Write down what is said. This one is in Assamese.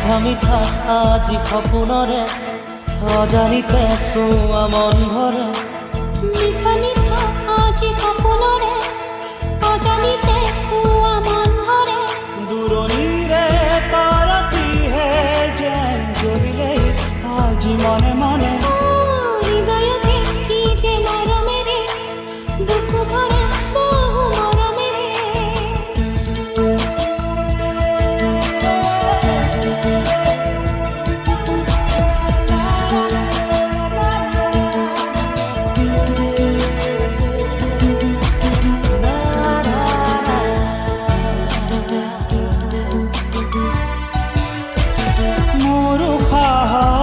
মিঠা মিঠা আজি সপোনৰে অজানিতে চোৱা মন ভৰে মিঠা মিঠা আজি সপোনৰে অজানিতে চোৱা মন ভৰে দূৰণিৰে তৰাটিহে যেন জ্বলিলে আজি মনে মনে হৃদয়তে কি যে মৰমেৰে দুখ ভৰা বহু মৰমেৰে মোৰ উশাহৰ